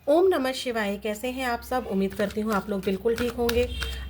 ओम नमः शिवाय। कैसे हैं आप सब? उम्मीद करती हूँ आप लोग बिल्कुल ठीक होंगे।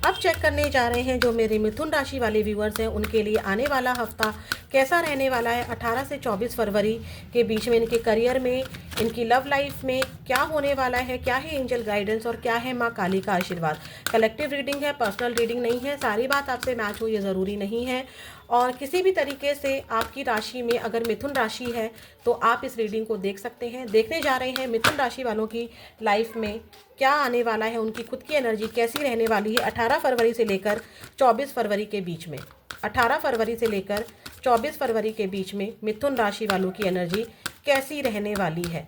अब चेक करने जा रहे हैं जो मेरे मिथुन राशि वाले व्यूअर्स हैं उनके लिए आने वाला हफ्ता कैसा रहने वाला है। 18 से 24 फरवरी के बीच में इनके करियर में, इनकी लव लाइफ में क्या होने वाला है, क्या है एंजल गाइडेंस और क्या है माँ काली का आशीर्वाद। कलेक्टिव रीडिंग है, पर्सनल रीडिंग नहीं है। सारी बात आपसे मैच हो ये ज़रूरी नहीं है। और किसी भी तरीके से आपकी राशि में अगर मिथुन राशि है तो आप इस रीडिंग को देख सकते हैं। देखने जा रहे हैं मिथुन राशि वालों की लाइफ में क्या आने वाला है, उनकी खुद की एनर्जी कैसी रहने वाली है 18 फरवरी से लेकर 24 फरवरी के बीच में। 18 फरवरी से लेकर 24 फरवरी के बीच में मिथुन राशि वालों की एनर्जी कैसी रहने वाली है।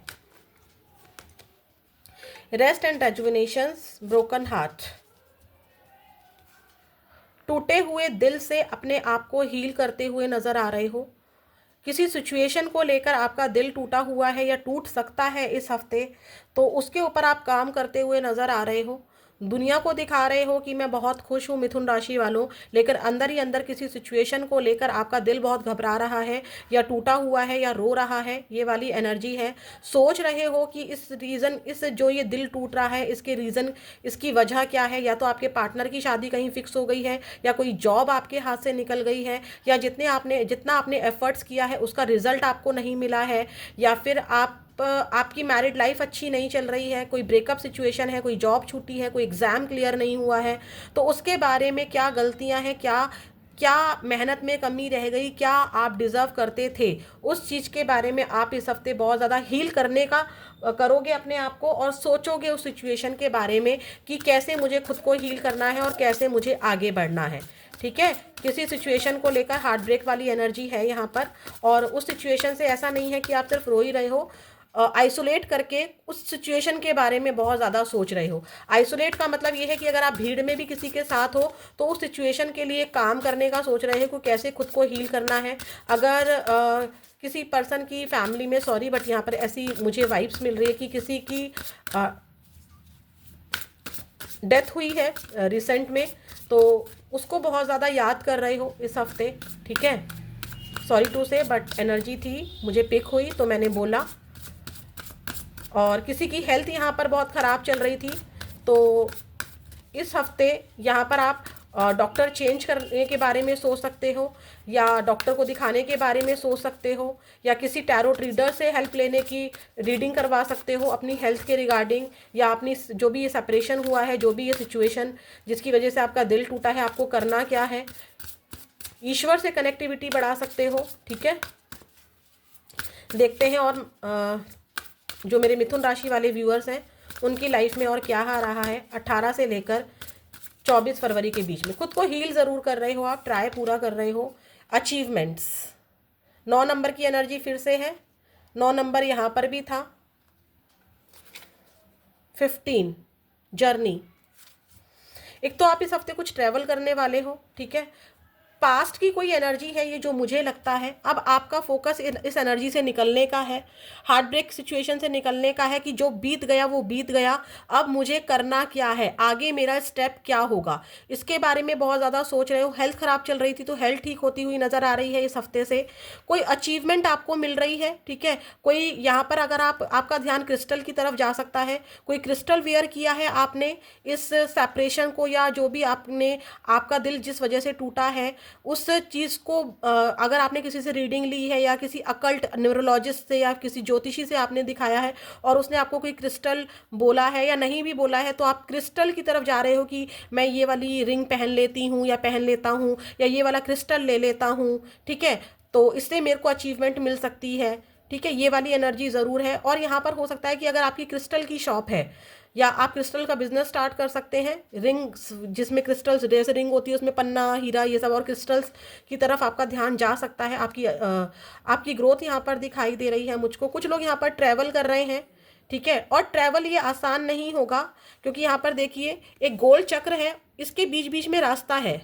रेस्ट एंड रेजुविनेशंस, ब्रोकन हार्ट, टूटे हुए दिल से अपने आप को हील करते हुए नजर आ रहे हो। किसी सिचुएशन को लेकर आपका दिल टूटा हुआ है या टूट सकता है इस हफ्ते, तो उसके ऊपर आप काम करते हुए नजर आ रहे हो। दुनिया को दिखा रहे हो कि मैं बहुत खुश हूँ मिथुन राशि वालों, लेकिन अंदर ही अंदर किसी सिचुएशन को लेकर आपका दिल बहुत घबरा रहा है या टूटा हुआ है या रो रहा है। ये वाली एनर्जी है। सोच रहे हो कि इस रीज़न, इस जो ये दिल टूट रहा है इसके रीज़न, इसकी वजह क्या है। या तो आपके पार्टनर की शादी कहीं फिक्स हो गई है, या कोई जॉब आपके हाथ से निकल गई है, या जितना आपने एफर्ट्स किया है उसका रिजल्ट आपको नहीं मिला है, या फिर आपकी मैरिड लाइफ अच्छी नहीं चल रही है, कोई ब्रेकअप सिचुएशन है, कोई जॉब छूटी है, कोई एग्ज़ाम क्लियर नहीं हुआ है। तो उसके बारे में क्या गलतियां हैं, क्या क्या मेहनत में कमी रह गई, क्या आप डिज़र्व करते थे, उस चीज़ के बारे में आप इस हफ्ते बहुत ज़्यादा हील करने का करोगे अपने आप को, और सोचोगे उस सिचुएशन के बारे में कि कैसे मुझे खुद को हील करना है और कैसे मुझे आगे बढ़ना है। ठीक है, किसी सिचुएशन को लेकर हार्ट ब्रेक वाली एनर्जी है यहाँ पर। और उस सिचुएशन से ऐसा नहीं है कि आप सिर्फ रो ही रहे हो, आइसोलेट करके उस सिचुएशन के बारे में बहुत ज़्यादा सोच रहे हो। आइसोलेट का मतलब ये है कि अगर आप भीड़ में भी किसी के साथ हो तो उस सिचुएशन के लिए काम करने का सोच रहे हो कि कैसे खुद को हील करना है। अगर किसी पर्सन की फैमिली में, सॉरी बट यहाँ पर ऐसी मुझे वाइब्स मिल रही है कि किसी की डेथ हुई है रिसेंट में, तो उसको बहुत ज़्यादा याद कर रहे हो इस हफ्ते। ठीक है, सॉरी टू से बट एनर्जी थी, मुझे पिक हुई तो मैंने बोला। और किसी की हेल्थ यहाँ पर बहुत ख़राब चल रही थी, तो इस हफ्ते यहाँ पर आप डॉक्टर चेंज करने के बारे में सोच सकते हो, या डॉक्टर को दिखाने के बारे में सोच सकते हो, या किसी टैरो रीडर से हेल्प लेने की रीडिंग करवा सकते हो अपनी हेल्थ के रिगार्डिंग, या अपनी जो भी ये सेपरेशन हुआ है, जो भी ये सिचुएशन जिसकी वजह से आपका दिल टूटा है, आपको करना क्या है। ईश्वर से कनेक्टिविटी बढ़ा सकते हो। ठीक है, देखते हैं और जो मेरे मिथुन राशि वाले व्यूअर्स हैं उनकी लाइफ में और क्या आ रहा है 18 से लेकर 24 फरवरी के बीच में। खुद को हील ज़रूर कर रहे हो आप, ट्राई पूरा कर रहे हो। अचीवमेंट्स, 9 नंबर की एनर्जी फिर से है। 9 नंबर यहाँ पर भी था। 15 जर्नी। एक तो आप इस हफ्ते कुछ ट्रैवल करने वाले हो। ठीक है, पास्ट की कोई एनर्जी है ये जो मुझे लगता है। अब आपका फोकस इस एनर्जी से निकलने का है, हार्ट ब्रेक सिचुएशन से निकलने का है कि जो बीत गया वो बीत गया, अब मुझे करना क्या है, आगे मेरा स्टेप क्या होगा, इसके बारे में बहुत ज़्यादा सोच रहे हो। हेल्थ ख़राब चल रही थी तो हेल्थ ठीक होती हुई नज़र आ रही है इस हफ्ते से। कोई अचीवमेंट आपको मिल रही है। ठीक है, कोई यहाँ पर अगर आपका ध्यान क्रिस्टल की तरफ जा सकता है। कोई क्रिस्टल वेयर किया है आपने इस सेपरेशन को, या जो भी आपने, आपका दिल जिस वजह से टूटा है उस चीज़ को, अगर आपने किसी से रीडिंग ली है या किसी अकल्ट न्यूरोलॉजिस्ट से या किसी ज्योतिषी से आपने दिखाया है और उसने आपको कोई क्रिस्टल बोला है या नहीं भी बोला है, तो आप क्रिस्टल की तरफ जा रहे हो कि मैं ये वाली रिंग पहन लेती हूँ या पहन लेता हूँ, या ये वाला क्रिस्टल ले लेता हूँ। ठीक है, तो इससे मेरे को अचीवमेंट मिल सकती है। ठीक है, ये वाली एनर्जी ज़रूर है। और यहाँ पर हो सकता है कि अगर आपकी क्रिस्टल की शॉप है या आप क्रिस्टल का बिजनेस स्टार्ट कर सकते हैं। रिंग्स जिसमें क्रिस्टल्स, जैसे रिंग होती है उसमें पन्ना, हीरा, ये सब, और क्रिस्टल्स की तरफ आपका ध्यान जा सकता है। आपकी ग्रोथ यहाँ पर दिखाई दे रही है मुझको। कुछ लोग यहाँ पर ट्रैवल कर रहे हैं। ठीक है, और ट्रैवल ये आसान नहीं होगा क्योंकि यहाँ पर देखिए एक गोल चक्र है, इसके बीच बीच में रास्ता है।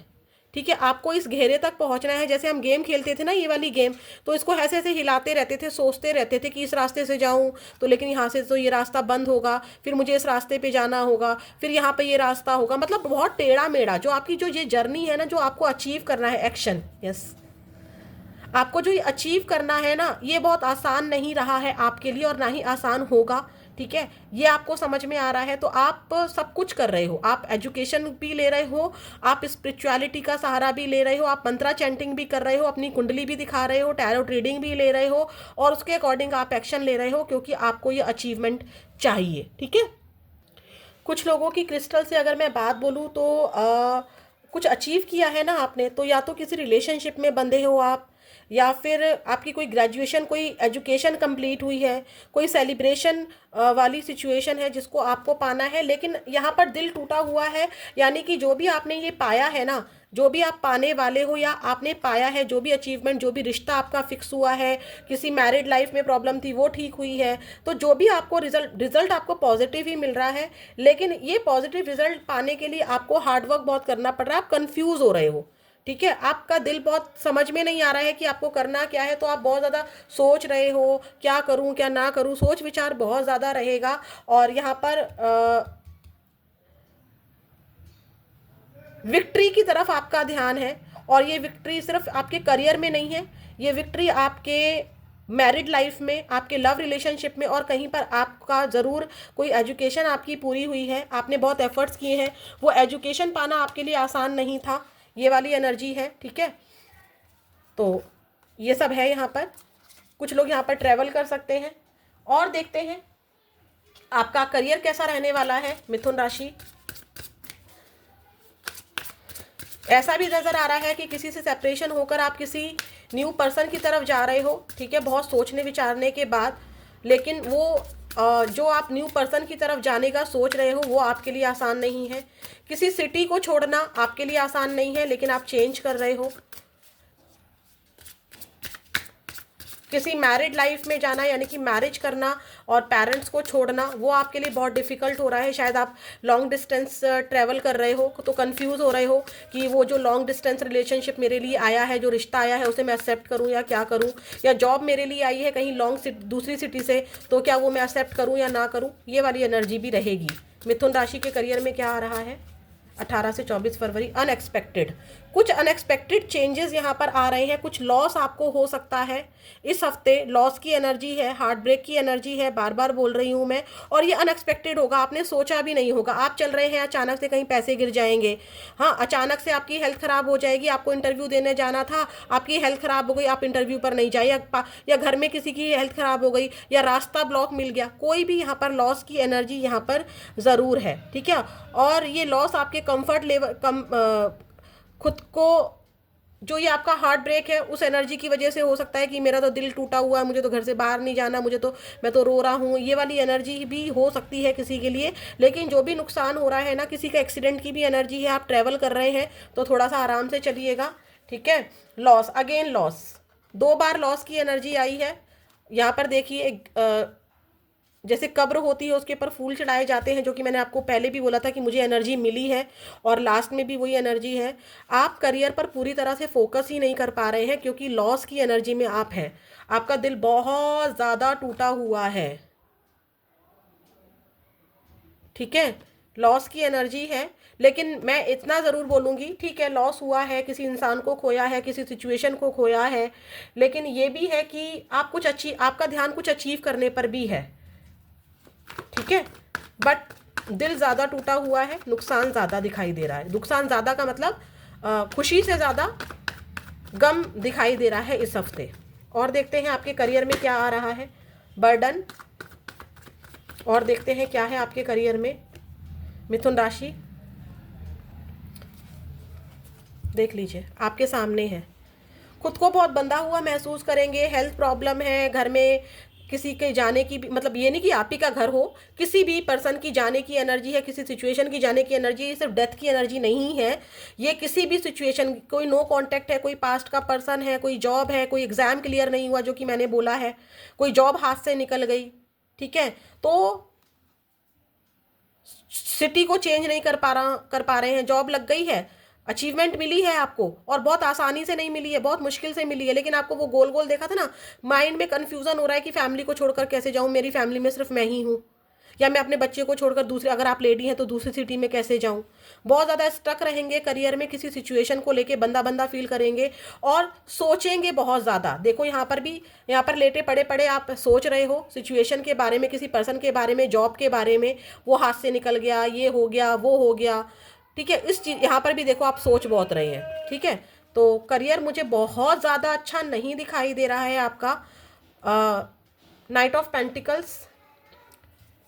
ठीक है, आपको इस घेरे तक पहुंचना है। जैसे हम गेम खेलते थे ना, ये वाली गेम, तो इसको ऐसे ऐसे हिलाते रहते थे, सोचते रहते थे कि इस रास्ते से जाऊं तो, लेकिन यहाँ से तो ये रास्ता बंद होगा, फिर मुझे इस रास्ते पे जाना होगा, फिर यहाँ पे ये रास्ता होगा। मतलब बहुत टेढ़ा मेढ़ा जो आपकी जो ये जर्नी है ना, जो आपको अचीव करना है, एक्शन, यस, आपको जो ये अचीव करना है ना, ये बहुत आसान नहीं रहा है आपके लिए और ना ही आसान होगा। ठीक है, ये आपको समझ में आ रहा है। तो आप सब कुछ कर रहे हो, आप एजुकेशन भी ले रहे हो, आप स्पिरिचुअलिटी का सहारा भी ले रहे हो, आप मंत्रा चैंटिंग भी कर रहे हो, अपनी कुंडली भी दिखा रहे हो, टैरो रीडिंग भी ले रहे हो, और उसके अकॉर्डिंग आप एक्शन ले रहे हो, क्योंकि आपको ये अचीवमेंट चाहिए। ठीक है, कुछ लोगों की क्रिस्टल से अगर मैं बात बोलूँ तो कुछ अचीव किया है ना आपने, तो या तो किसी रिलेशनशिप में बंधे हो आप, या फिर आपकी कोई ग्रेजुएशन, कोई एजुकेशन कंप्लीट हुई है, कोई सेलिब्रेशन वाली सिचुएशन है जिसको आपको पाना है, लेकिन यहाँ पर दिल टूटा हुआ है। यानी कि जो भी आपने ये पाया है ना, जो भी आप पाने वाले हो या आपने पाया है, जो भी अचीवमेंट, जो भी रिश्ता आपका फिक्स हुआ है, किसी मैरिड लाइफ में प्रॉब्लम थी वो ठीक हुई है, तो जो भी आपको रिजल्ट आपको पॉजिटिव ही मिल रहा है। लेकिन ये पॉजिटिव रिजल्ट पाने के लिए आपको हार्डवर्क बहुत करना पड़ रहा है, आप कंफ्यूज हो रहे हो। ठीक है, आपका दिल बहुत समझ में नहीं आ रहा है कि आपको करना क्या है, तो आप बहुत ज़्यादा सोच रहे हो क्या करूं क्या ना करूं, सोच विचार बहुत ज़्यादा रहेगा। और यहाँ पर विक्ट्री की तरफ आपका ध्यान है, और ये विक्ट्री सिर्फ आपके करियर में नहीं है, ये विक्ट्री आपके मैरिड लाइफ में, आपके लव रिलेशनशिप में, और कहीं पर आपका ज़रूर कोई एजुकेशन आपकी पूरी हुई है, आपने बहुत एफर्ट्स किए हैं, वो एजुकेशन पाना आपके लिए आसान नहीं था, ये वाली एनर्जी है। ठीक है, तो ये सब है यहाँ पर। कुछ लोग यहाँ पर ट्रैवल कर सकते हैं। और देखते हैं आपका करियर कैसा रहने वाला है मिथुन राशि। ऐसा भी नज़र आ रहा है कि किसी से सेपरेशन होकर आप किसी न्यू पर्सन की तरफ जा रहे हो। ठीक है, बहुत सोचने विचारने के बाद, लेकिन वो जो आप न्यू पर्सन की तरफ जाने का सोच रहे हो वो आपके लिए आसान नहीं है। किसी सिटी को छोड़ना आपके लिए आसान नहीं है, लेकिन आप चेंज कर रहे हो। किसी मैरिड लाइफ में जाना, यानी कि मैरिज करना और पेरेंट्स को छोड़ना, वो आपके लिए बहुत डिफिकल्ट हो रहा है। शायद आप लॉन्ग डिस्टेंस ट्रैवल कर रहे हो, तो कंफ्यूज हो रहे हो कि वो जो लॉन्ग डिस्टेंस रिलेशनशिप मेरे लिए आया है, जो रिश्ता आया है, उसे मैं एक्सेप्ट करूं या क्या करूं, या जॉब मेरे लिए आई है कहीं दूसरी सिटी से, तो क्या वो मैं एक्सेप्ट करूं या ना करूं, ये वाली एनर्जी भी रहेगी। मिथुन राशि के करियर में क्या आ रहा है 18 से 24 फरवरी, अनएक्सपेक्टेड, कुछ अनएक्सपेक्टेड चेंजेस यहाँ पर आ रहे हैं। कुछ लॉस आपको हो सकता है इस हफ्ते, लॉस की एनर्जी है, हार्ट ब्रेक की एनर्जी है, बार बार बोल रही हूँ मैं। और ये अनएक्सपेक्टेड होगा, आपने सोचा भी नहीं होगा। आप चल रहे हैं, अचानक से कहीं पैसे गिर जाएंगे, हाँ, अचानक से आपकी हेल्थ खराब हो जाएगी, आपको इंटरव्यू देने जाना था, आपकी हेल्थ खराब हो गई, आप इंटरव्यू पर नहीं जाए, या घर में किसी की हेल्थ खराब हो गई, या रास्ता ब्लॉक मिल गया, कोई भी यहाँ पर लॉस की एनर्जी यहाँ पर ज़रूर है। ठीक है, और ये लॉस आपके कंफर्ट लेवल खुद को, जो ये आपका हार्ट ब्रेक है उस एनर्जी की वजह से हो सकता है कि मेरा तो दिल टूटा हुआ है, मुझे तो घर से बाहर नहीं जाना, मैं तो रो रहा हूँ, ये वाली एनर्जी भी हो सकती है किसी के लिए। लेकिन जो भी नुकसान हो रहा है ना, किसी का एक्सीडेंट की भी एनर्जी है, आप ट्रैवल कर रहे हैं तो थोड़ा सा आराम से चलिएगा। ठीक है, लॉस, अगेन लॉस, 2 बार लॉस की एनर्जी आई है यहाँ पर। देखिए, जैसे कब्र होती है उसके ऊपर फूल चढ़ाए जाते हैं, जो कि मैंने आपको पहले भी बोला था कि मुझे एनर्जी मिली है, और लास्ट में भी वही एनर्जी है। आप करियर पर पूरी तरह से फोकस ही नहीं कर पा रहे हैं, क्योंकि लॉस की एनर्जी में आप हैं, आपका दिल बहुत ज़्यादा टूटा हुआ है। ठीक है, लॉस की एनर्जी है, लेकिन मैं इतना ज़रूर बोलूँगी, ठीक है, लॉस हुआ है, किसी इंसान को खोया है, किसी सिचुएशन को खोया है, लेकिन ये भी है कि आप आपका ध्यान कुछ अचीव करने पर भी है। ठीक है, बट दिल ज़्यादा टूटा हुआ है, नुकसान ज़्यादा दिखाई दे रहा है। नुकसान ज़्यादा का मतलब खुशी से ज़्यादा गम दिखाई दे रहा है इस हफ्ते। और देखते हैं आपके करियर में क्या आ रहा है, बर्डन। और देखते हैं क्या है आपके करियर में मिथुन राशि। देख लीजिए, आपके सामने है, खुद को बहुत बंधा हुआ महसूस करेंगे, हेल्थ प्रॉब्लम है, घर में किसी के जाने की भी, मतलब ये नहीं कि आप ही का घर हो, किसी भी पर्सन की जाने की एनर्जी है, किसी सिचुएशन की जाने की एनर्जी है। ये सिर्फ डेथ की एनर्जी नहीं है, ये किसी भी सिचुएशन, कोई नो कांटेक्ट है, कोई पास्ट का पर्सन है, कोई जॉब है, कोई एग्जाम क्लियर नहीं हुआ जो कि मैंने बोला है, कोई जॉब हाथ से निकल गई। ठीक है, तो सिटी को चेंज नहीं कर पा रहे हैं, जॉब लग गई है, अचीवमेंट मिली है आपको, और बहुत आसानी से नहीं मिली है, बहुत मुश्किल से मिली है, लेकिन आपको वो गोल गोल देखा था ना, माइंड में कंफ्यूजन हो रहा है कि फैमिली को छोड़कर कैसे जाऊं, मेरी फैमिली में सिर्फ मैं ही हूं, या मैं अपने बच्चे को छोड़कर दूसरे, अगर आप लेडी हैं तो दूसरी सिटी में कैसे जाऊं। बहुत ज़्यादा स्टक रहेंगे करियर में, किसी सिचुएशन को लेके बंदा बंदा फील करेंगे और सोचेंगे बहुत ज़्यादा। देखो यहाँ पर भी, यहाँ पर लेटे पड़े पड़े आप सोच रहे हो सिचुएशन के बारे में, किसी पर्सन के बारे में, जॉब के बारे में, वो हाथ से निकल गया, ये हो गया, वो हो गया, ठीक है। इस चीज़ यहाँ पर भी देखो आप सोच बहुत रहे हैं, ठीक है। तो करियर मुझे बहुत ज़्यादा अच्छा नहीं दिखाई दे रहा है आपका। नाइट ऑफ पेंटिकल्स,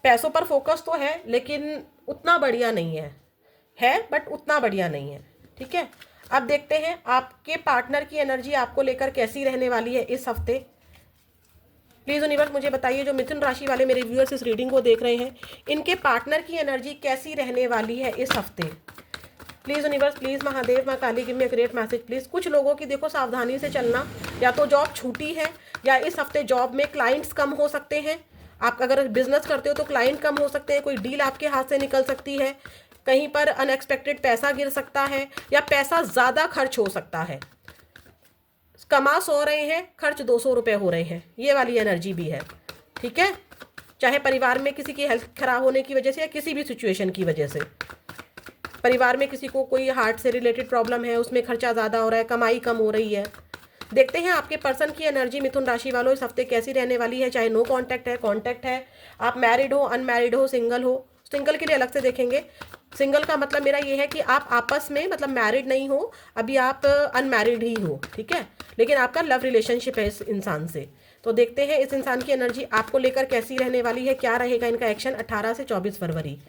पैसों पर फोकस तो है लेकिन उतना बढ़िया नहीं है बट उतना बढ़िया नहीं है, ठीक है। अब देखते हैं आपके पार्टनर की एनर्जी आपको लेकर कैसी रहने वाली है इस हफ्ते। प्लीज़ यूनिवर्स मुझे बताइए, जो मिथुन राशि वाले मेरे व्यूअर्स इस रीडिंग को देख रहे हैं, इनके पार्टनर की एनर्जी कैसी रहने वाली है इस हफ्ते। प्लीज़ यूनिवर्स, प्लीज़ महादेव, माँ Kali, give me a great message please. कुछ लोगों की देखो सावधानी से चलना, या तो जॉब छूटी है या इस हफ्ते जॉब में क्लाइंट्स कम हो सकते हैं। आप अगर बिजनेस करते हो तो क्लाइंट कम हो सकते हैं, कोई डील आपके हाथ से निकल सकती है, कहीं पर अनएक्सपेक्टेड पैसा गिर सकता है, या पैसा ज़्यादा खर्च हो सकता है। कमा 100 रहे हैं, खर्च 200 रुपये हो रहे हैं, ये वाली एनर्जी भी है, ठीक है। चाहे परिवार में किसी की हेल्थ खराब होने की वजह से या किसी भी सिचुएशन की वजह से, परिवार में किसी को कोई हार्ट से रिलेटेड प्रॉब्लम है, उसमें खर्चा ज़्यादा हो रहा है, कमाई कम हो रही है। देखते हैं आपके पर्सन की एनर्जी मिथुन राशि वालों इस हफ्ते कैसी रहने वाली है। चाहे नो कांटेक्ट है, कांटेक्ट है, आप मैरिड हो, अनमैरिड हो, सिंगल हो। सिंगल के लिए अलग से देखेंगे। सिंगल का मतलब मेरा ये है कि आप आपस में, मतलब मैरिड नहीं हो, अभी आप अनमैरिड ही हो, ठीक है, लेकिन आपका लव रिलेशनशिप है इस इंसान से। तो देखते हैं इस इंसान की एनर्जी आपको लेकर कैसी रहने वाली है, क्या रहेगा इनका एक्शन 18 से 24 फरवरी।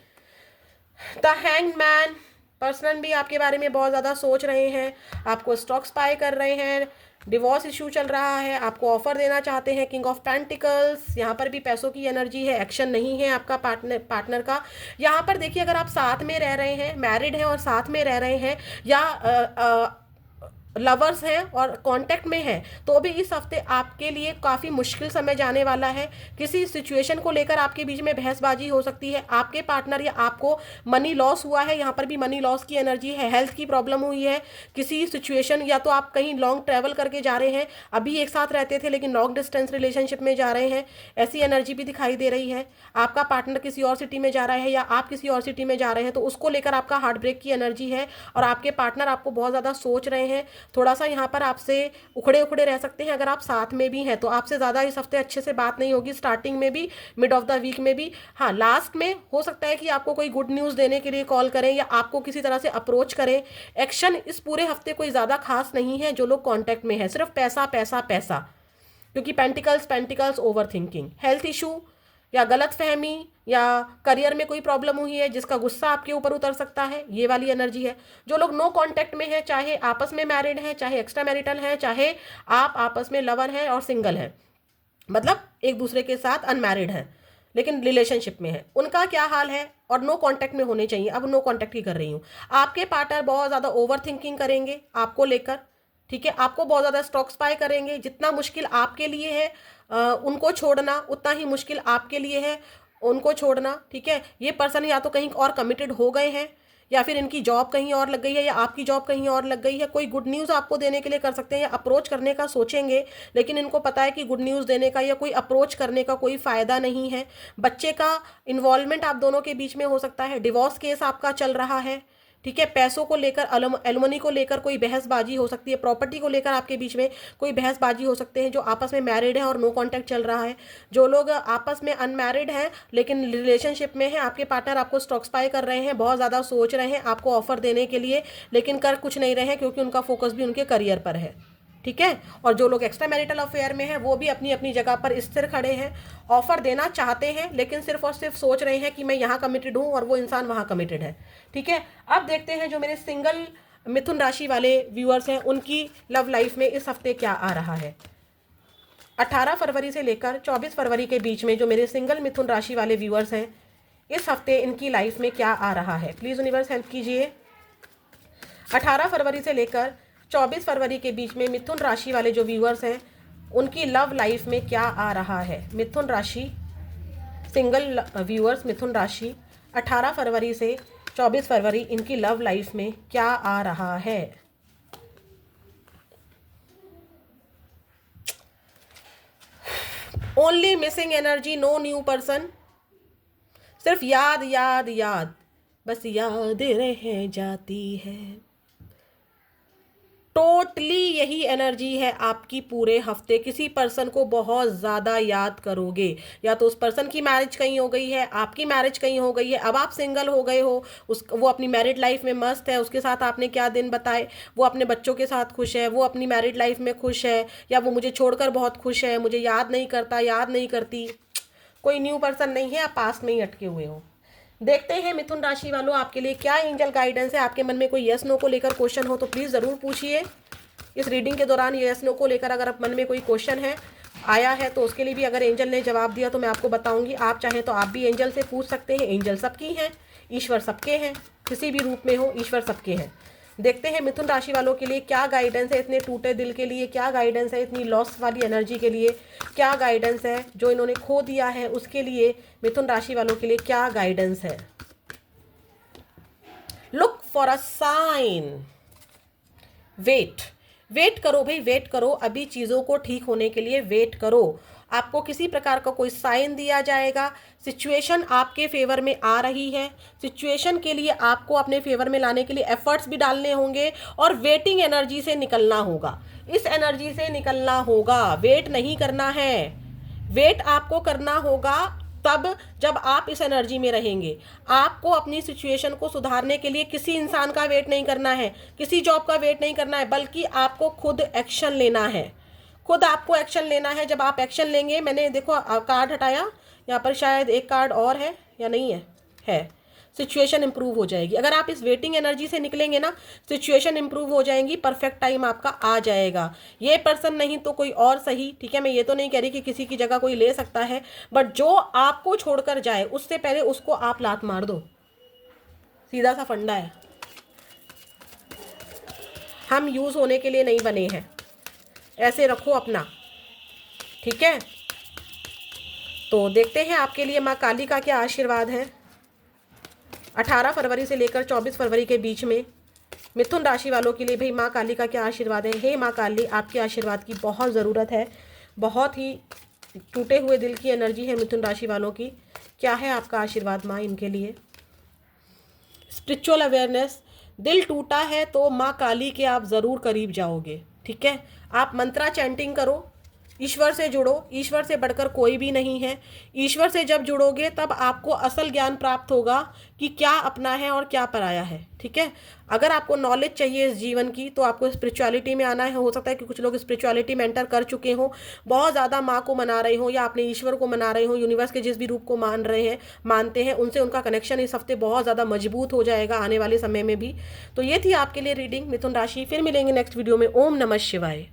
द हैंग्ड मैन, पर्सन भी आपके बारे में बहुत ज़्यादा सोच रहे हैं, आपको स्टॉक स्पाई कर रहे हैं, डिवोर्स इशू चल रहा है, आपको ऑफर देना चाहते हैं। किंग ऑफ पेंटिकल्स, यहाँ पर भी पैसों की एनर्जी है, एक्शन नहीं है आपका पार्टनर का। यहाँ पर देखिए, अगर आप साथ में रह रहे हैं, मैरिड हैं और साथ में रह रहे हैं, या लवर्स हैं और कांटेक्ट में हैं, तो भी इस हफ्ते आपके लिए काफ़ी मुश्किल समय जाने वाला है। किसी सिचुएशन को लेकर आपके बीच में बहसबाजी हो सकती है, आपके पार्टनर या आपको मनी लॉस हुआ है, यहाँ पर भी मनी लॉस की एनर्जी है, हेल्थ की प्रॉब्लम हुई है किसी सिचुएशन, या तो आप कहीं लॉन्ग ट्रैवल करके जा रहे हैं, अभी एक साथ रहते थे लेकिन लॉन्ग डिस्टेंस रिलेशनशिप में जा रहे हैं, ऐसी एनर्जी भी दिखाई दे रही है। आपका पार्टनर किसी और सिटी में जा रहा है या आप किसी और सिटी में जा रहे हैं, तो उसको लेकर आपका हार्ट ब्रेक की एनर्जी है, और आपके पार्टनर आपको बहुत ज़्यादा सोच रहे हैं, थोड़ा सा यहाँ पर आपसे उखड़े उखड़े रह सकते हैं। अगर आप साथ में भी हैं तो आपसे ज़्यादा इस हफ्ते अच्छे से बात नहीं होगी, स्टार्टिंग में भी, मिड ऑफ द वीक में भी। हाँ, लास्ट में हो सकता है कि आपको कोई गुड न्यूज़ देने के लिए कॉल करें या आपको किसी तरह से अप्रोच करें। एक्शन इस पूरे हफ्ते कोई ज़्यादा खास नहीं है जो लोग कॉन्टैक्ट में है, सिर्फ पैसा पैसा पैसा, क्योंकि pentacles pentacles, over thinking, health issue या गलत फहमी, या करियर में कोई प्रॉब्लम हुई है जिसका गुस्सा आपके ऊपर उतर सकता है, ये वाली एनर्जी है। जो लोग नो कांटेक्ट में हैं, चाहे आपस में मैरिड हैं, चाहे एक्स्ट्रा मैरिटल हैं, चाहे आप आपस में लवर हैं और सिंगल हैं, मतलब एक दूसरे के साथ अनमैरिड हैं लेकिन रिलेशनशिप में है, उनका क्या हाल है, और नो कांटेक्ट में होने चाहिए। अब नो कांटेक्ट ही कर रही हूँ। आपके पार्टनर बहुत ज़्यादा ओवर थिंकिंग करेंगे आपको लेकर, ठीक है, आपको बहुत ज़्यादा स्टॉक स्पाई करेंगे। जितना मुश्किल आपके लिए है उनको छोड़ना, उतना ही मुश्किल आपके लिए है उनको छोड़ना, ठीक है। ये पर्सन या तो कहीं और कमिटेड हो गए हैं, या फिर इनकी जॉब कहीं और लग गई है, या आपकी जॉब कहीं और लग गई है। कोई गुड न्यूज़ आपको देने के लिए कर सकते हैं या अप्रोच करने का सोचेंगे, लेकिन इनको पता है कि गुड न्यूज़ देने का या कोई अप्रोच करने का कोई फ़ायदा नहीं है। बच्चे का इन्वॉल्वमेंट आप दोनों के बीच में हो सकता है। डिवोर्स केस आपका चल रहा है, ठीक है। पैसों को लेकर, एलुमनी को लेकर कोई बहसबाजी हो सकती है, प्रॉपर्टी को लेकर आपके बीच में कोई बहसबाजी हो सकते हैं। जो आपस में मैरिड है और नो कांटेक्ट चल रहा है, जो लोग आपस में अनमैरिड हैं लेकिन रिलेशनशिप में हैं, आपके पार्टनर आपको स्टॉक स्पाई कर रहे हैं, बहुत ज़्यादा सोच रहे हैं आपको ऑफर देने के लिए, लेकिन कर कुछ नहीं रहे हैं क्योंकि उनका फोकस भी उनके करियर पर है, ठीक है। और जो लोग एक्स्ट्रा मैरिटल अफेयर में हैं वो भी अपनी अपनी जगह पर स्थिर खड़े हैं, ऑफर देना चाहते हैं लेकिन सिर्फ और सिर्फ सोच रहे हैं कि मैं यहाँ कमिटेड हूँ और वो इंसान वहाँ कमिटेड है, ठीक है। अब देखते हैं जो मेरे सिंगल मिथुन राशि वाले व्यूअर्स हैं उनकी लव लाइफ में इस हफ्ते क्या आ रहा है। 18 फरवरी से लेकर 24 फरवरी के बीच में जो मेरे सिंगल मिथुन राशि वाले व्यूअर्स हैं, इस हफ्ते इनकी लाइफ में क्या आ रहा है। प्लीज़ यूनिवर्स हेल्प कीजिए। 18 फरवरी से लेकर 24 फरवरी के बीच में मिथुन राशि वाले जो व्यूअर्स हैं उनकी लव लाइफ में क्या आ रहा है। मिथुन राशि, सिंगल व्यूअर्स मिथुन राशि, 18 फरवरी से 24 फरवरी इनकी लव लाइफ में क्या आ रहा है। Only missing energy, no new person, सिर्फ याद याद याद, बस याद रह जाती है। टोटली यही एनर्जी है आपकी पूरे हफ्ते। किसी पर्सन को बहुत ज़्यादा याद करोगे, या तो उस पर्सन की मैरिज कहीं हो गई है, आपकी मैरिज कहीं हो गई है, अब आप सिंगल हो गए हो, वो अपनी मैरिड लाइफ में मस्त है, उसके साथ आपने क्या दिन बताए, वो अपने बच्चों के साथ खुश है, वो अपनी मैरिड लाइफ में खुश है, या वो मुझे छोड़कर बहुत खुश है, मुझे याद नहीं करता, याद नहीं करती। कोई न्यू पर्सन नहीं है, आप पास्ट में ही अटके हुए हो। देखते हैं मिथुन राशि वालों आपके लिए क्या एंजल गाइडेंस है। आपके मन में कोई यस नो को लेकर क्वेश्चन हो तो प्लीज़ ज़रूर पूछिए। इस रीडिंग के दौरान यस नो को लेकर अगर आप मन में कोई क्वेश्चन है आया है तो उसके लिए भी अगर एंजल ने जवाब दिया तो मैं आपको बताऊंगी। आप चाहें तो आप भी एंजल से पूछ सकते हैं। एंजल सबकी हैं, ईश्वर सबके हैं, किसी भी रूप में हो ईश्वर सबके हैं। देखते हैं मिथुन राशि वालों के लिए क्या गाइडेंस है, इतने टूटे दिल के लिए क्या गाइडेंस है, इतनी लॉस वाली एनर्जी के लिए क्या गाइडेंस है, जो इन्होंने खो दिया है उसके लिए मिथुन राशि वालों के लिए क्या गाइडेंस है। Look for a sign. Wait करो भाई, वेट करो। अभी चीज़ों को ठीक होने के लिए वेट करो। आपको किसी प्रकार का कोई साइन दिया जाएगा। सिचुएशन आपके फेवर में आ रही है। सिचुएशन के लिए आपको अपने फेवर में लाने के लिए एफर्ट्स भी डालने होंगे और वेटिंग एनर्जी से निकलना होगा। इस एनर्जी से निकलना होगा, वेट नहीं करना है। वेट आपको करना होगा तब जब आप इस एनर्जी में रहेंगे। आपको अपनी सिचुएशन को सुधारने के लिए किसी इंसान का वेट नहीं करना है, किसी जॉब का वेट नहीं करना है, बल्कि आपको खुद एक्शन लेना है। खुद आपको एक्शन लेना है। जब आप एक्शन लेंगे, मैंने देखो कार्ड हटाया, यहाँ पर शायद एक कार्ड और है या नहीं है। सिचुएशन इंप्रूव हो जाएगी। अगर आप इस वेटिंग एनर्जी से निकलेंगे ना, सिचुएशन इंप्रूव हो जाएंगी, परफेक्ट टाइम आपका आ जाएगा। ये पर्सन नहीं तो कोई और सही, ठीक है। मैं ये तो नहीं कह रही कि किसी की जगह कोई ले सकता है, बट जो आपको छोड़कर जाए उससे पहले उसको आप लात मार दो। सीधा सा फंडा है। हम यूज होने के लिए नहीं बने हैं, ऐसे रखो अपना, ठीक है। तो देखते हैं आपके लिए माँ काली का क्या आशीर्वाद है 18 फरवरी से लेकर 24 फरवरी के बीच में मिथुन राशि वालों के लिए। भाई माँ काली का क्या आशीर्वाद है। हे माँ काली, आपके आशीर्वाद की बहुत ज़रूरत है। बहुत ही टूटे हुए दिल की एनर्जी है मिथुन राशि वालों की। क्या है आपका आशीर्वाद माँ इनके लिए। Spiritual awareness. दिल टूटा है तो माँ काली के आप ज़रूर करीब जाओगे, ठीक है। आप मंत्रा चैंटिंग करो, ईश्वर से जुड़ो। ईश्वर से बढ़कर कोई भी नहीं है। ईश्वर से जब जुड़ोगे तब आपको असल ज्ञान प्राप्त होगा कि क्या अपना है और क्या पराया है, ठीक है। अगर आपको नॉलेज चाहिए इस जीवन की तो आपको स्पिरिचुअलिटी में आना है। हो सकता है कि कुछ लोग स्पिरिचुअलिटी में एंटर कर चुके हों, बहुत ज़्यादा माँ को मना रहे हों, या अपने ईश्वर को मना रहे हों, यूनिवर्स के जिस भी रूप को मानते हैं उनसे उनका कनेक्शन इस हफ्ते बहुत ज़्यादा मजबूत हो जाएगा आने वाले समय में भी। तो ये थी आपके लिए रीडिंग मिथुन राशि। फिर मिलेंगे नेक्स्ट वीडियो में। ओम नमः शिवाय।